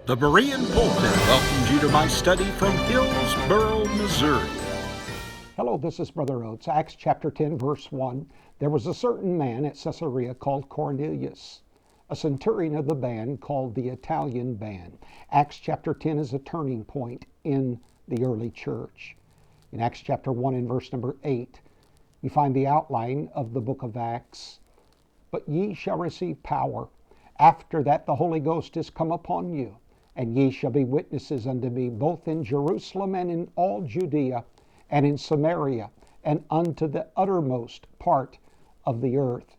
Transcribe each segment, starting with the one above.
The Berean Pulpit welcomes you to my study from Hillsboro, Missouri. Hello, this is Brother Oates. Acts chapter 10, verse 1. There was a certain man at Caesarea called Cornelius, a centurion of the band called the Italian band. Acts chapter 10 is a turning point in the early church. In Acts chapter 1 and verse number 8, you find the outline of the book of Acts. But ye shall receive power. After that the Holy Ghost is come upon you, and ye shall be witnesses unto me both in Jerusalem and in all Judea and in Samaria and unto the uttermost part of the earth.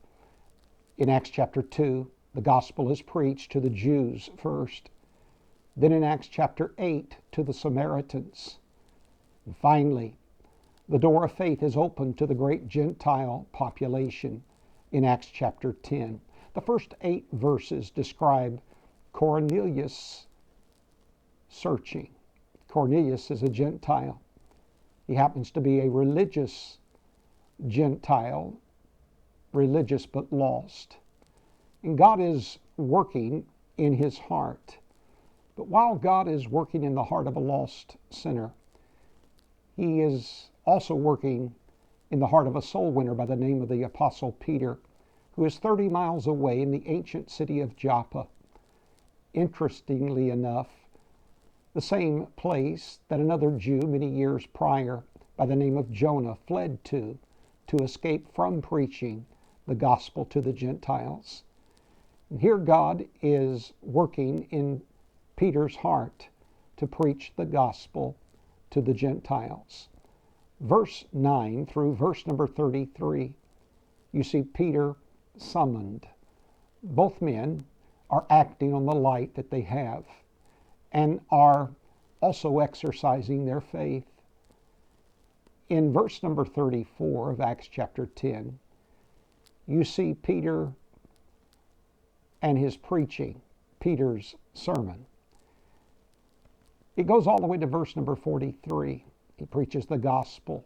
In Acts chapter 2, the gospel is preached to the Jews first. Then in Acts chapter 8 to the Samaritans. And finally, the door of faith is opened to the great Gentile population in Acts chapter 10. The first 8 verses describe Cornelius searching. Cornelius is a Gentile. He happens to be a religious Gentile, religious but lost. And God is working in his heart. But while God is working in the heart of a lost sinner, he is also working in the heart of a soul winner by the name of the Apostle Peter, who is 30 miles away in the ancient city of Joppa. Interestingly enough, the same place that another Jew many years prior by the name of Jonah fled to escape from preaching the gospel to the Gentiles. And here God is working in Peter's heart to preach the gospel to the Gentiles. Verse 9 through verse number 33, you see Peter summoned. Both men are acting on the light that they have and are also exercising their faith. In verse number 34 of Acts chapter 10, you see Peter and his preaching, Peter's sermon. It goes all the way to verse number 43. He preaches the gospel,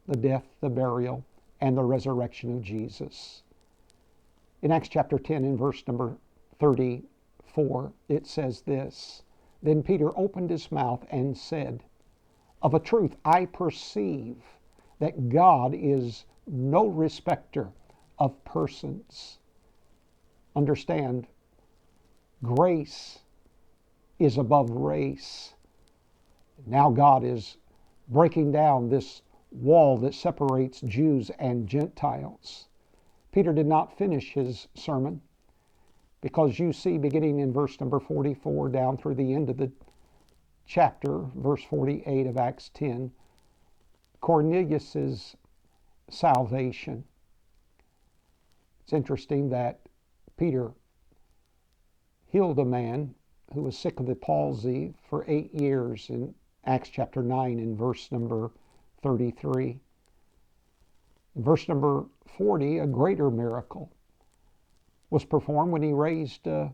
the death, the burial, and the resurrection of Jesus. In Acts chapter 10, in verse number 34, it says this: Then Peter opened his mouth and said, Of a truth I perceive that God is no respecter of persons. Understand, grace is above race. Now God is breaking down this wall that separates Jews and Gentiles. Peter did not finish his sermon, because you see, beginning in verse number 44 down through the end of the chapter, verse 48 of Acts 10, Cornelius' salvation. It's interesting that Peter healed a man who was sick of the palsy for 8 years in Acts chapter 9 in verse number 33. In verse number 40, a greater miracle was performed when he raised a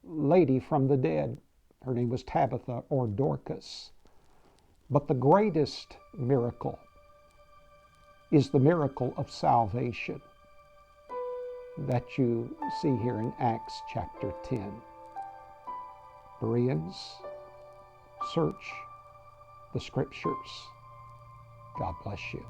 lady from the dead. Her name was Tabitha or Dorcas. But the greatest miracle is the miracle of salvation that you see here in Acts chapter 10. Bereans, search the scriptures. God bless you.